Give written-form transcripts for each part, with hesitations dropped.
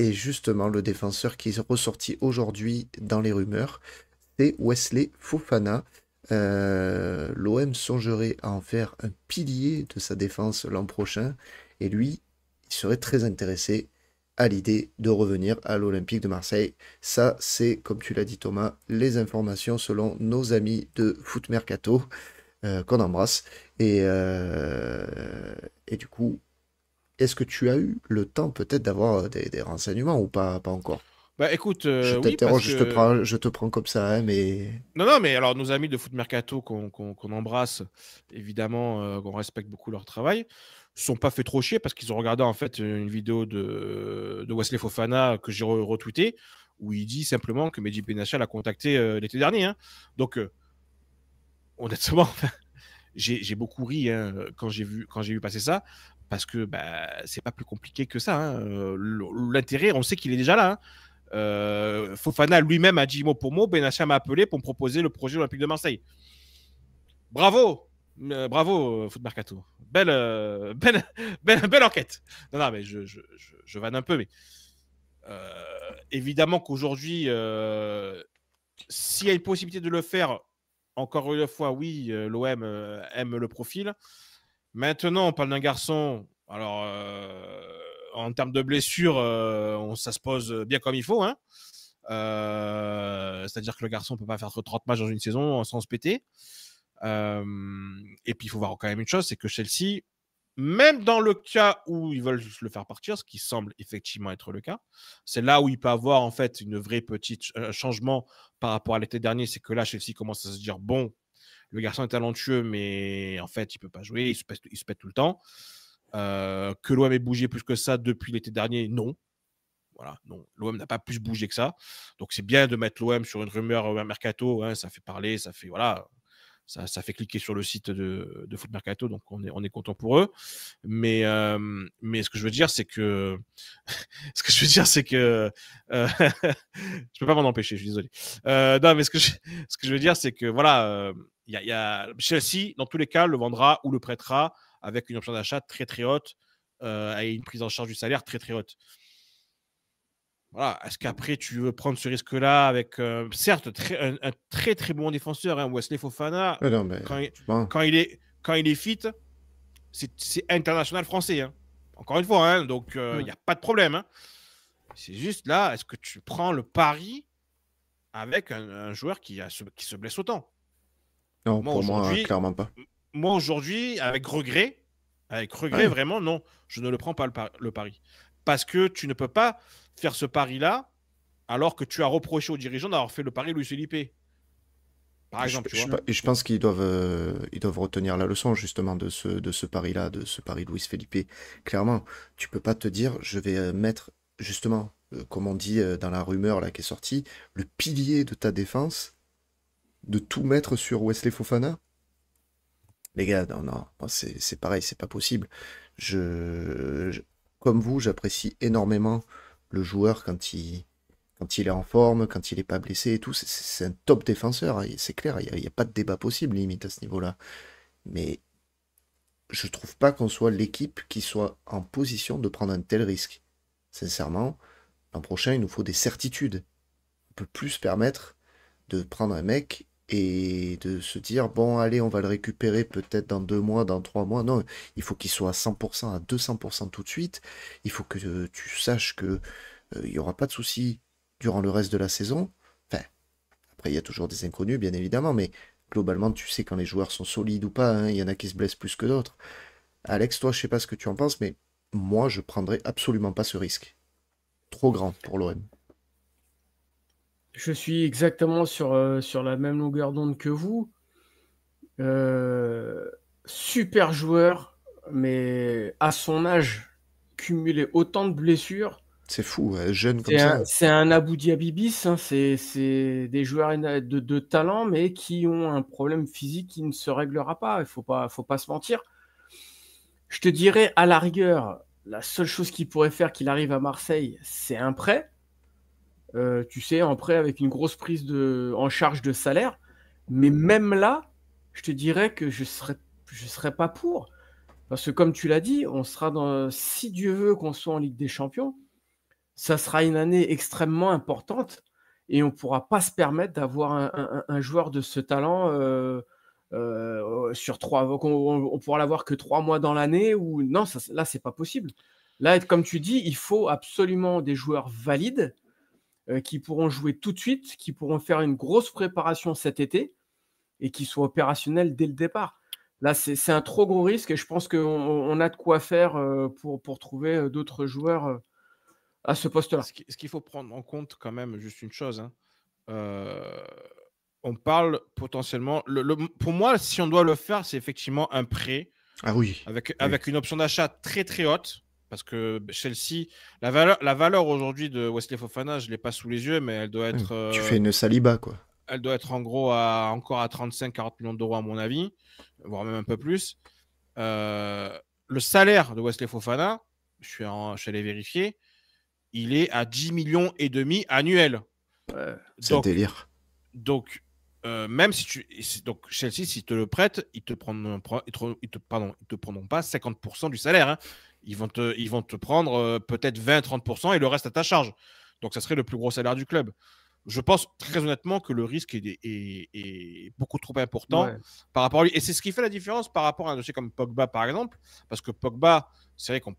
Et justement, le défenseur qui est ressorti aujourd'hui dans les rumeurs, c'est Wesley Fofana. L'OM songerait à en faire un pilier de sa défense l'an prochain. Et lui, il serait très intéressé à l'idée de revenir à l'Olympique de Marseille. Ça, c'est, comme tu l'as dit Thomas, les informations selon nos amis de Foot Mercato, qu'on embrasse. Et du coup, est-ce que tu as eu le temps peut-être d'avoir des renseignements ou pas encore? Bah écoute, Je oui, parce t'interroge, que... je te prends comme ça, hein, mais... Non, non, mais alors nos amis de Foot Mercato qu'on embrasse, évidemment, qu'on respecte beaucoup leur travail, se sont pas fait trop chier parce qu'ils ont regardé en fait une vidéo de Wesley Fofana que j'ai retweeté où il dit simplement que Mehdi Benatia l'a contacté l'été dernier, hein. Donc, honnêtement, j'ai beaucoup ri, hein, quand j'ai vu passer ça parce que bah, c'est pas plus compliqué que ça, hein. L'intérêt, on sait qu'il est déjà là, hein. Fofana lui-même a dit mot pour mot, Benatia m'a appelé pour me proposer le projet olympique de Marseille. Bravo, bravo, Foot Mercato. Belle enquête. Non, non, mais je vanne un peu, mais évidemment qu'aujourd'hui, s'il y a une possibilité de le faire, encore une fois, oui, l'OM aime le profil. Maintenant, on parle d'un garçon. Alors, en termes de blessure, ça se pose bien comme il faut, hein. C'est-à-dire que le garçon ne peut pas faire 30 matchs dans une saison sans se péter. Et puis, il faut voir quand même une chose, c'est que Chelsea, même dans le cas où ils veulent le faire partir, ce qui semble effectivement être le cas, c'est là où il peut avoir en fait une vraie petite changement par rapport à l'été dernier, c'est que là, Chelsea commence à se dire, bon, le garçon est talentueux, mais en fait, il peut pas jouer, il se pète tout le temps. Que l'OM ait bougé plus que ça depuis l'été dernier, non. Voilà, non, l'OM n'a pas plus bougé que ça. Donc c'est bien de mettre l'OM sur une rumeur un mercato, hein, ça fait parler, ça fait voilà, ça fait cliquer sur le site de Foot Mercato, donc on est content pour eux. Mais ce que je veux dire, c'est que ce que je veux dire, c'est que je peux pas m'en empêcher, je suis désolé. Non, mais ce que je veux dire, c'est que voilà, y a Chelsea, dans tous les cas, le vendra ou le prêtera avec une option d'achat très très haute et une prise en charge du salaire très très haute. Voilà. Est-ce qu'après tu veux prendre ce risque-là avec, certes, un très très bon défenseur, hein, Wesley Fofana, Non, mais quand il, franchement, quand il est fit, c'est international français, hein. Encore une fois, hein, donc il n'y a pas de problème, hein. C'est juste là, est-ce que tu prends le pari avec un joueur qui se blesse autant? non, Moi pour moi, aujourd'hui, clairement pas. moi aujourd'hui, avec regret Ouais. vraiment, non, je ne le prends pas le pari. Parce que tu ne peux pas faire ce pari-là alors que tu as reproché aux dirigeants d'avoir fait le pari Luis Felipe, par exemple, tu vois. Et je pense ils doivent retenir la leçon justement de ce pari-là, de ce pari Luis Felipe. Clairement, tu peux pas te dire, je vais mettre justement, comme on dit dans la rumeur là qui est sortie, le pilier de ta défense, de tout mettre sur Wesley Fofana. Les gars, non, non, moi, c'est pareil, c'est pas possible. Comme vous, j'apprécie énormément le joueur quand il est en forme, quand il est pas blessé et tout. C'est un top défenseur, hein, c'est clair, il y a pas de débat possible limite à ce niveau-là. Mais je trouve pas qu'on soit l'équipe qui soit en position de prendre un tel risque. Sincèrement, l'an prochain, il nous faut des certitudes. On peut plus se permettre de prendre un mec et de se dire, bon, allez, on va le récupérer peut-être dans 2 mois, dans 3 mois. Non, il faut qu'il soit à 100%, à 200% tout de suite. Il faut que tu saches que il n'y aura pas de souci durant le reste de la saison. Enfin, après, il y a toujours des inconnus, bien évidemment, mais globalement, tu sais quand les joueurs sont solides ou pas, hein. Il y en a qui se blessent plus que d'autres. Alex, toi, je sais pas ce que tu en penses, mais moi, je prendrais absolument pas ce risque. Trop grand pour l'OM. Je suis exactement sur la même longueur d'onde que vous. Euh, Super joueur, mais à son âge, cumuler autant de blessures, C'est fou, jeune comme ça. c'est un Abou Diaby bis, hein. C'est des joueurs de talent, mais qui ont un problème physique qui ne se réglera pas. Il faut pas se mentir. Je te dirais, à la rigueur, la seule chose qui pourrait faire qu'il arrive à Marseille, c'est un prêt. Tu sais, un prêt avec une grosse en charge de salaire. Mais même là, je te dirais que je serais pas pour. Parce que comme tu l'as dit, on sera si Dieu veut qu'on soit en Ligue des Champions, ça sera une année extrêmement importante et on ne pourra pas se permettre d'avoir un joueur de ce talent sur 3. On pourra l'avoir que 3 mois dans l'année ou non, là, c'est pas possible. Là, comme tu dis, il faut absolument des joueurs valides qui pourront jouer tout de suite, qui pourront faire une grosse préparation cet été et qui soient opérationnels dès le départ. Là, c'est un trop gros risque et je pense qu'on a de quoi faire pour trouver d'autres joueurs à ce poste-là. Ce qu'il faut prendre en compte quand même, juste une chose, hein, on parle potentiellement, pour moi, si on doit le faire, c'est effectivement un prêt avec une option d'achat très très haute. Parce que Chelsea, la valeur aujourd'hui de Wesley Fofana, je ne l'ai pas sous les yeux, mais elle doit être. Tu fais une Saliba, quoi. Elle doit être en gros encore à 35-40 millions d'euros, à mon avis, voire même un peu plus. Le salaire de Wesley Fofana, je suis allé vérifier, il est à 10 millions et demi annuels. C'est un délire. Donc, même si donc Chelsea, s'ils te le prêtent, ils te prendront pas 50% du salaire. Hein. Ils vont te prendre peut-être 20-30% et le reste à ta charge. Donc, ça serait le plus gros salaire du club. Je pense très honnêtement que le risque est beaucoup trop important par rapport à lui. Et c'est ce qui fait la différence par rapport à un dossier comme Pogba, par exemple. Parce que Pogba, c'est vrai qu'on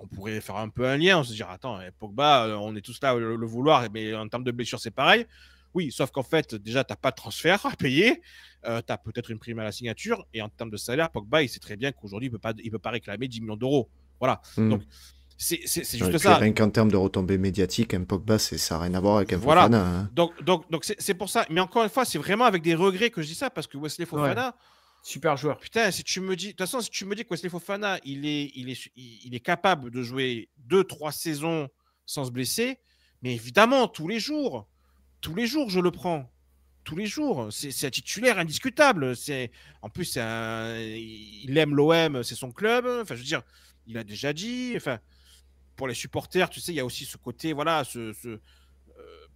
pourrait faire un peu un lien. On se dire, attends, Pogba, on est tous là à le vouloir, mais en termes de blessure, c'est pareil. Oui, sauf qu'en fait, déjà, tu n'as pas de transfert à payer. Tu as peut-être une prime à la signature. Et en termes de salaire, Pogba, il sait très bien qu'aujourd'hui, il ne peut pas réclamer 10 millions d'euros. Voilà. Donc, c'est juste ça. Rien qu'en termes de retombées médiatiques, un Pogba, ça n'a rien à voir avec un Fofana. Hein. Donc c'est pour ça. Mais encore une fois, c'est vraiment avec des regrets que je dis ça, parce que Wesley Fofana, super joueur. Putain, si tu me dis, de toute façon, si tu me dis que Wesley Fofana, il est capable de jouer 2-3 saisons sans se blesser, mais évidemment, tous les jours, je le prends. Tous les jours, c'est un titulaire indiscutable. En plus, il aime l'OM, c'est son club. Enfin, je veux dire, il a déjà dit. Enfin, pour les supporters, tu sais, il y a aussi ce côté, voilà,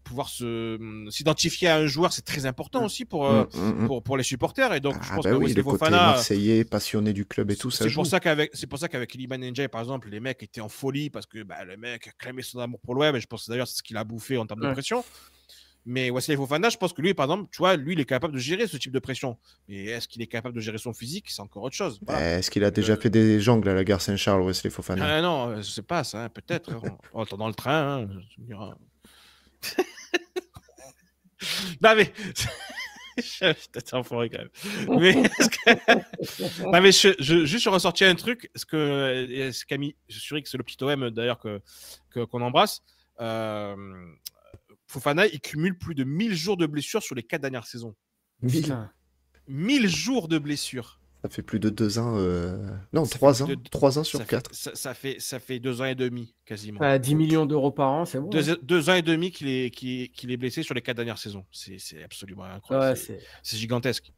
pouvoir s'identifier à un joueur, c'est très important aussi pour les supporters. Et donc, je pense que le côté marseillais, passionné du club et tout, ça joue. C'est pour ça qu'avec Iliman Ndiaye, par exemple, les mecs étaient en folie parce que le mec a clamé son amour pour l'OM. Et je pense que d'ailleurs, c'est ce qu'il a bouffé en termes de pression. Mais Wesley Fofana, je pense que lui, par exemple, tu vois, lui, il est capable de gérer ce type de pression. Mais est-ce qu'il est capable de gérer son physique? C'est encore autre chose. Voilà. Est-ce qu'il a déjà fait des jongles à la gare Saint-Charles, Wesley Fofana? Non, je sais pas, ça, peut-être. Attends, dans le train, non, mais. Peut-être enfoiré quand même. Non, mais juste, je ressortis un truc. Parce que Camille, je suis sûr que c'est le petit OM d'ailleurs qu'on embrasse. Fofana, il cumule plus de 1000 jours de blessure sur les 4 dernières saisons. 1000 jours de blessure. Ça fait plus de 2 ans. Non, 3 ans. 3 ans sur 4. Ça fait 2 ans et demi, quasiment. 10 millions d'euros par an, c'est bon. 2 ans et demi qu'il est blessé sur les 4 dernières saisons. C'est absolument incroyable. C'est gigantesque.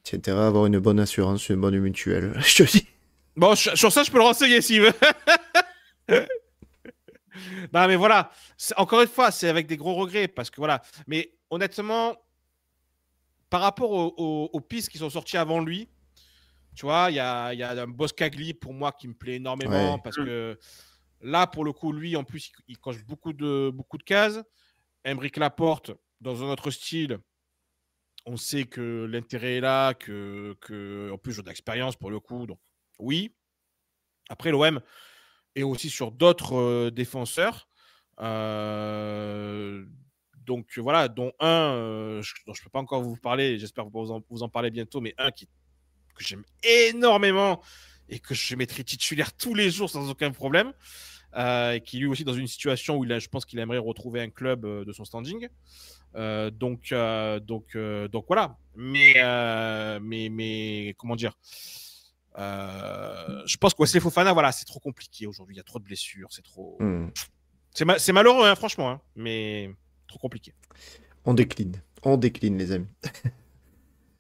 Tu as intérêt à avoir une bonne assurance, une bonne mutuelle, je te dis. Bon, sur ça, je peux le renseigner s'il veut. Non, mais voilà. Encore une fois, c'est avec des gros regrets. Parce que voilà. Mais honnêtement, par rapport aux pistes qui sont sorties avant lui, tu vois, il y a un Boskagli pour moi qui me plaît énormément parce que là, pour le coup, lui, en plus, il coche beaucoup de cases. Aymeric Laporte, dans un autre style, on sait que l'intérêt est là, en plus, j'ai de l'expérience pour le coup. Donc, oui. Après, l'OM est aussi sur d'autres défenseurs. Donc, voilà, dont un, dont je ne peux pas encore vous parler, j'espère vous en parler bientôt, mais un que j'aime énormément et que je mettrai titulaire tous les jours sans aucun problème, et qui lui aussi dans une situation où je pense qu'il aimerait retrouver un club de son standing. Donc voilà. Mais comment dire, je pense que Wesley Fofana, voilà, c'est trop compliqué aujourd'hui. Il y a trop de blessures, c'est trop. C'est malheureux, hein, franchement, hein, mais trop compliqué. On décline, les amis.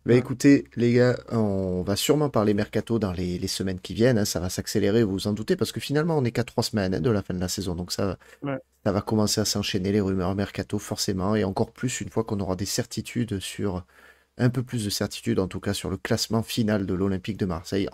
Bah écoutez, les gars, on va sûrement parler mercato dans les semaines qui viennent. Hein, ça va s'accélérer, vous vous en doutez, parce que finalement, on n'est qu'à 3 semaines de la fin de la saison. Donc ça va commencer à s'enchaîner, les rumeurs mercato, forcément. Et encore plus une fois qu'on aura des certitudes un peu plus de certitude, en tout cas, sur le classement final de l'Olympique de Marseille.